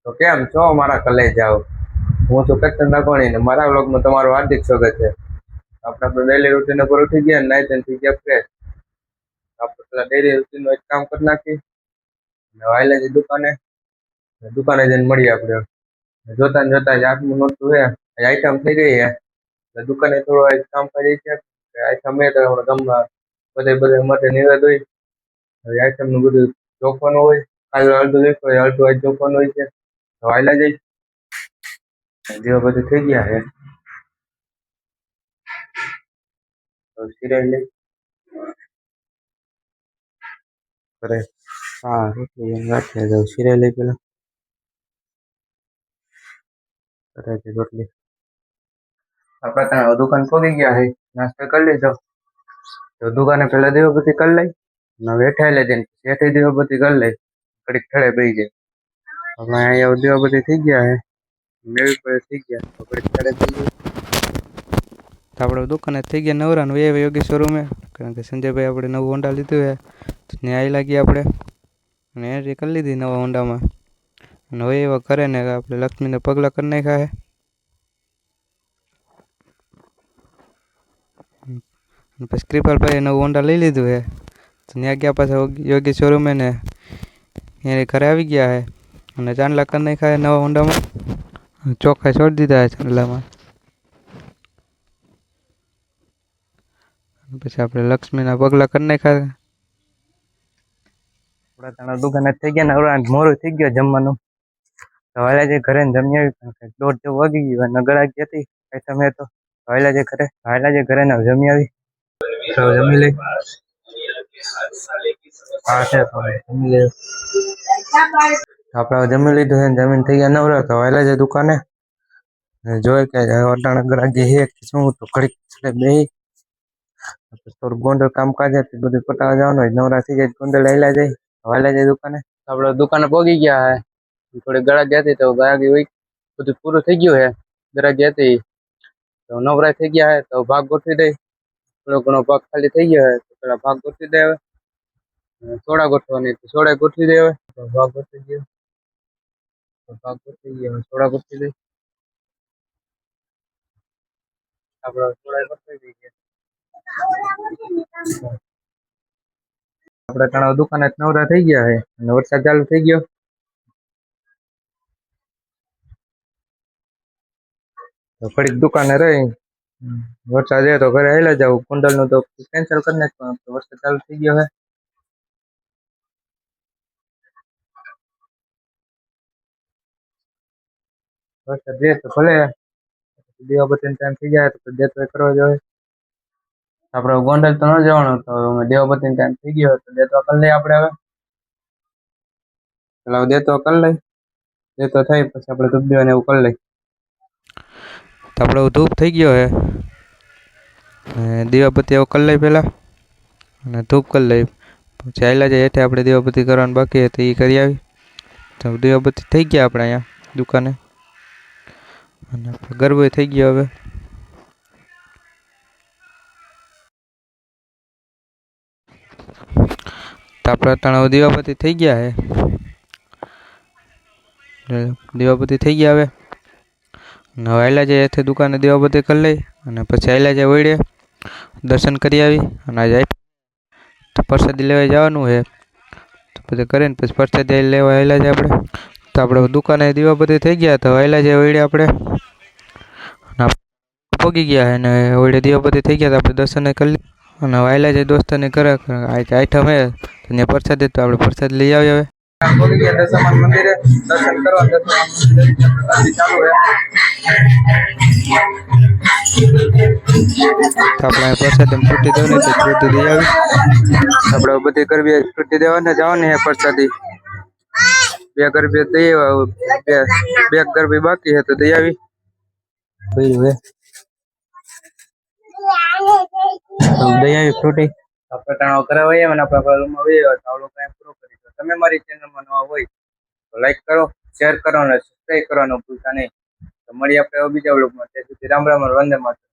તો કેમ છો મારા કલેજાઓ? હું છું કેતન નાગવાણી ને મારા વ્લોગમાં તમારું હાર્દિક સ્વાગત છે. આપણે ડેલી રૂટીન ઉપર ઉઠી ગયા, નાઈ ધોઈને થઈ ગયા ફ્રેશ. આપણે પેલા ડેલી રૂટીન એક કામ કરી નાખી અને વાયલા જઈ દુકાને જઈને મળીએ આપણે. જોતા ને જોતા જ આઠમું નોટતું છે આઈટમ થઈ ગઈ છે એટલે દુકાને થોડું કામ કરી છે. આઈટમ એ તો ગામમાં બધે માટે નિવેદ હોય. હવે આઈટમ નું બધું જોખવાનું હોય. કાલે અડધું દેખો અડધું આજ જોખવાનું હોય છે. તો વાયલા જઈ જેવા બધું થઈ ગયા છે. તો સિરિયલ લઈ કરે હા રોટલી રાખીએ જાવ સિરિયલ લઈ પેલા કરે છે રોટલી. આપણે ત્યાં દુકાન ખોલી ગયા છે, નાસ્તો કરી લીધો. તો દુકાને પેલા દીવાબત્તી કરી લઈ ને વેઠાઈ લે જઈને શેઠી દીવાબત્તી કરી લઈ ઘડીક થડે બેસી જાય. આપણે અહીંયા દીવાબત્તી થઈ ગયા છે, મેળ પર થઈ ગયા તો ઘડીક થડે બેસી જાય. તો આપણે દુકાને થઈ ગયા નવરા ને એ યોગી શોરૂમે, કારણ કે સંજયભાઈ આપણે નવું હોન્ડા લીધું છે તો ત્યાં આવી લાગી આપણે અને એન્ટ્રી કરી લીધી નવા હોન્ડામાં. અને હવે એવા કરે ને આપણે લક્ષ્મીને પગલાં કરી નાખ્યા છે. પછી કૃપાલભાઈએ નવું હોન્ડા લઈ લીધું છે તો ત્યાં ગયા પાછા યોગી શોરૂમે ને એને ઘરે આવી ગયા છે અને ચાંદલા કરી નાખ્યા નવા હોન્ડામાં. ચોખ્ખા છોડી દીધા છે ચાંદલામાં. પછી આપણે લક્ષ્મીના પગલાં કરી નાખ્યા. આપણા ત્રણ દુકાને થઈ ગયા ને હવે મોડું થઈ ગયું જમવાનું. વહેલા જે ઘરે જમી આવી, 1:30 જેવું વાગી ગયું અને ગળાકી હતી કઈ સમય તો વહેલા જે ઘરે ને જમી આવી. તો જમી લઈ હા છે જમી લે. આપણે જમી લીધું છે, જમીન થઈ ગયા નવરા તો વહેલા જે દુકાને જોઈ કે અટાણા ગ્રાહકી હે શું તો ઘડીક બે થોડું ગોંડલ કામકાજ હતું બધું પટાવા જવાનું હોય. નવરા થઈ જાય ગોંડલ આયલા જાય વહેલા જાય દુકાને. આપણે દુકાને પહોંચી ગયા હે. થોડી ગ્રાહકી હતી તો ગ્રાહકી હોય બધું પૂરું થઈ ગયું હે. ગ્રાહકી હતી તો નવરા થઈ ગયા હે તો ભાગ ગોઠવી દઈ. થોડો ઘણો ભાગ ખાલી થઈ ગયો હે તો પેલા ભાગ ગોઠવી દે. હવે સોડા ગોઠવાની તો સોડા ગોઠવી દે. હવે ભાગ ગોઠવી ગયો ભાગ ગોઠવી ગયો સોડા ગોઠવી દઈ. આપણે સોડા ગોઠવી દઈએ. આપણે ત્રણ દુકાને નવરા થઈ ગયા છે અને વરસાદ ચાલુ થઈ ગયો. તો ઘડીક દુકાને રહી વરસાદ તો ઘરે હેલા જાવ. કુંડલ નું તો કેન્સલ કરી નાખવાનું, વરસાદ ચાલુ થઈ ગયો હે. વરસાદ દે તો ભલે દીવાબત્તી ટાઈમ થઈ જાય તો દેતો કરવા જોઈએ. આપણે ગોંડલ તો ન જવાનું તો દેવાબત્તી ટાઈમ થઈ ગયો તો દેતો કરી લઈએ. આપણે હવે પેલા દેતો કરી લઈ. દેતો થઈ પછી આપણે ધૂપ દેવાને એવું કરી લઈ. તો આપણે ધૂપ થઈ ગયો હે દીવાબત્તી એવું કરી લઈ પેલા અને ધૂપ કરી લઈ. પછી ચાલ્યા જાય હેઠે આપણે દીવાબત્તી કરવાનું બાકી હતી એ કરી આવી. તો દીવાબત્તી થઈ ગયા આપણે અહીંયા દુકાને અને ગરબો થઈ ગયો. હવે તો આપણે ત્રણ દીવાબત્તી થઈ ગયા હે. દીવાબત્તી થઈ ગયા હવે આયલા જાય હેઠે દુકાને દીવાબત્તી કરી લઈ અને પછી આયલા જાય વળે દર્શન કરી આવી. અને આજે તો પ્રસાદી લેવા જવાનું છે તો પછી કરીને પછી પ્રસાદી લેવા આવેલા છે આપણે. તો આપણે દુકાને દીવાબત્તી થઈ ગયા તો આવેલા છે વળે આપણે પોગી ગયા છે ને વળે દીવાબત્તી થઈ ગયા તો આપણે દર્શન કરી અને આવેલા છે દોસ્તને કરે આઈટમ હે તો ત્યાં પ્રસાદી તો આપણે પ્રસાદ લઈ આવી. હવે પોગી ગયા દશામાન મંદિરે દર્શન કરવા. ચાલુ હે આપણે પ્રસાદી ફૂટી દેવાની તો ફૂટી દઈ આવી. આપણે બધી ગરબી ફૂટી દેવાને જવાની હે પ્રસાદી. બે ગરબી દઈ બે ગરબી બાકી હે તો દઈ આવી. દઈ આવી ફ્રૂટી. આપણે ટાણો કરાવી અને આપણે રૂમમાં વહી આવડો ટાઈમ પૂરો કરી દો. તમે મારી ચેનલમાં નવા હોય તો લાઈક કરો, શેર કરો અને સબસ્ક્રાઈબ કરવાનું ભૂલતા નહીં. તો મળીએ આપણે બીજા વ્લોગમાં. ત્યાં સુધી રામ રામ વંદે માતરમ.